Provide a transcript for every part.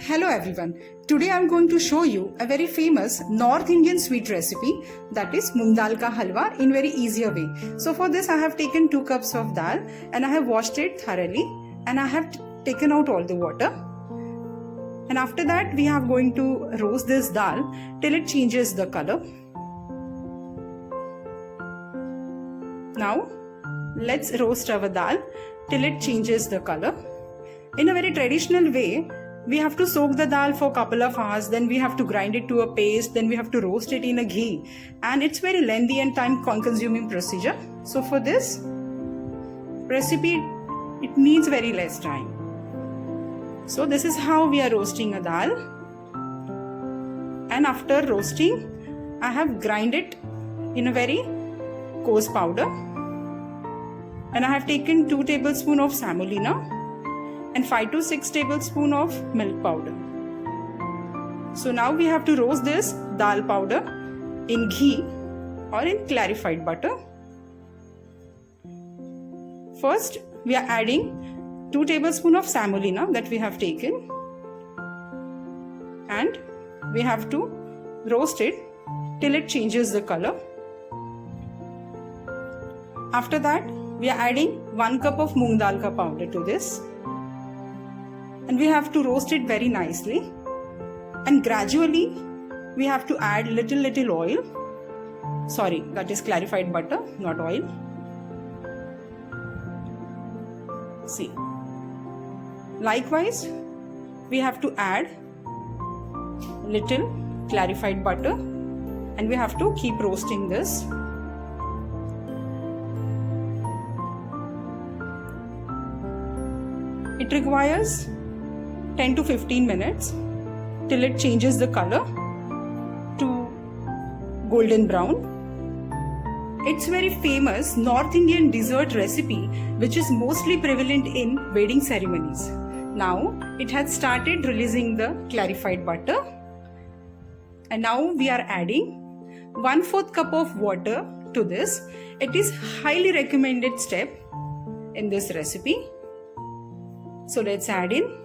Hello everyone. Today I am going to show you a very famous North Indian sweet recipe, that is Moong Dal ka Halwa, in very easier way. So for this I have taken 2 cups of dal and I have washed it thoroughly and I have taken out all the water. And after that we are going to roast this dal till it changes the color. Now let's roast our dal till it changes the color. In a very traditional way, we have to soak the dal for a couple of hours, then we have to grind it to a paste, then we have to roast it in a ghee, and it's very lengthy and time consuming procedure. So for this recipe, it needs very less time. So this is how we are roasting a dal, and after roasting, I have grind it in a very coarse powder, and I have taken 2 tablespoons of semolina and 5 to 6 tablespoons of milk powder. So now we have to roast this dal powder in ghee or in clarified butter. First we are adding 2 tablespoons of semolina that we have taken, and we have to roast it till it changes the color. After that we are adding 1 cup of moong dal ka powder to this, and we have to roast it very nicely, and gradually we have to add little oil. Sorry, that is clarified butter, not oil. See, likewise we have to add little clarified butter, and we have to keep roasting this. It requires 10 to 15 minutes till it changes the color to golden brown. It's very famous North Indian dessert recipe which is mostly prevalent in wedding ceremonies. Now it has started releasing the clarified butter, and now we are adding 1/4 cup of water to this. It is highly recommended step in this recipe. So let's add in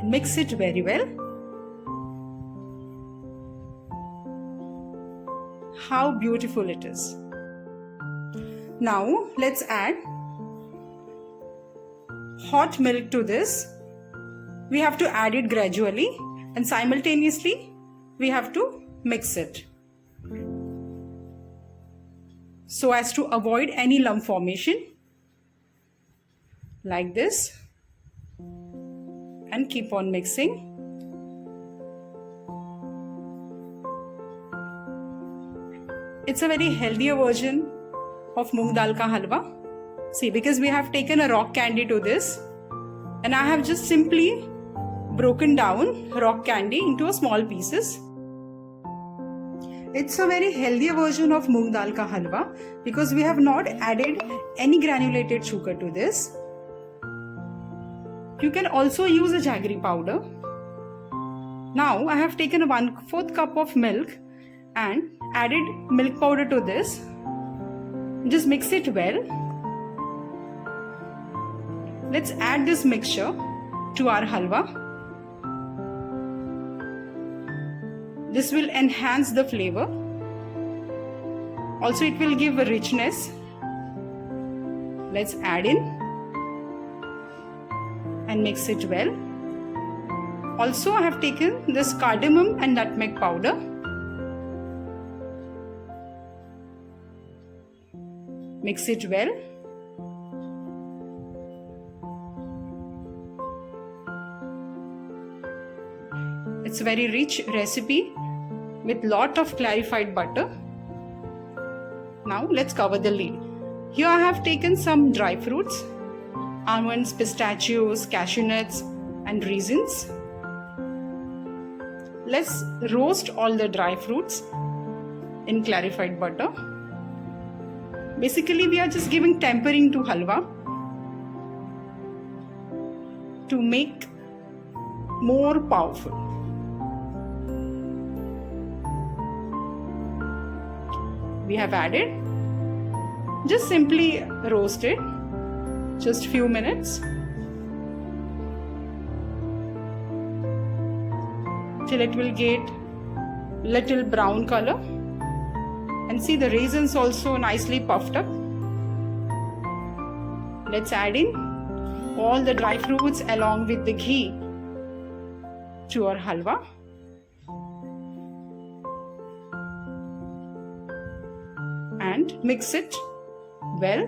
and mix it very well. How beautiful it is. Now let's add hot milk to this. We have to add it gradually, and simultaneously we have to mix it so as to avoid any lump formation, like this, and keep on mixing. It's a very healthier version of moong dal ka halwa. See, because we have taken a rock candy to this, and I have just simply broken down rock candy into small pieces. It's a very healthier version of moong dal ka halwa because we have not added any granulated sugar to this. You can also use a jaggery powder. Now I have taken a 1/4 cup of milk and added milk powder to this. Just mix it well. Let's add this mixture to our halwa. This will enhance the flavor. Also it will give a richness. Let's add in and mix it well. Also I have taken this cardamom and nutmeg powder. Mix it well. It's a very rich recipe with lot of clarified butter. Now let's cover the lid. Here I have taken some dry fruits: almonds, pistachios, cashew nuts, and raisins. Let's roast all the dry fruits in clarified butter. Basically, we are just giving tempering to halwa to make more powerful. We have added. Just simply roast it. Just few minutes. till it will get little brown color. And see, the raisins also nicely puffed up. Let's add in all the dry fruits along with the ghee to our halwa. And mix it well.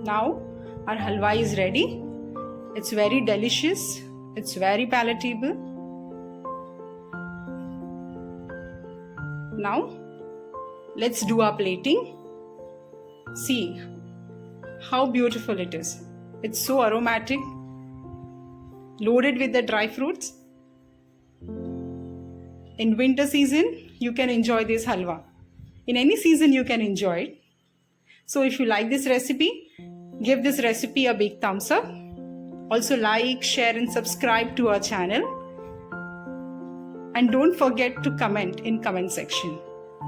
Now our halwa is ready. It's very delicious. It's very palatable. Now let's do our plating. See how beautiful it is. It's so aromatic, loaded with the dry fruits. In winter season, you can enjoy this halwa. In any season, you can enjoy it. So if you like this recipe, give this recipe a big thumbs up. Also like, share and subscribe to our channel. And don't forget to comment in comment section.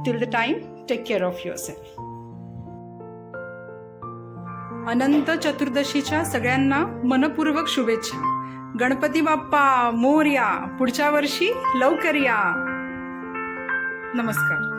Till the time, take care of yourself. अनंत चतुर्दशीच्या सगळ्यांना मनपूर्वक शुभेच्छा. गणपती बाप्पा मोरया. पुढच्या वर्षी लवकर या. नमस्कार.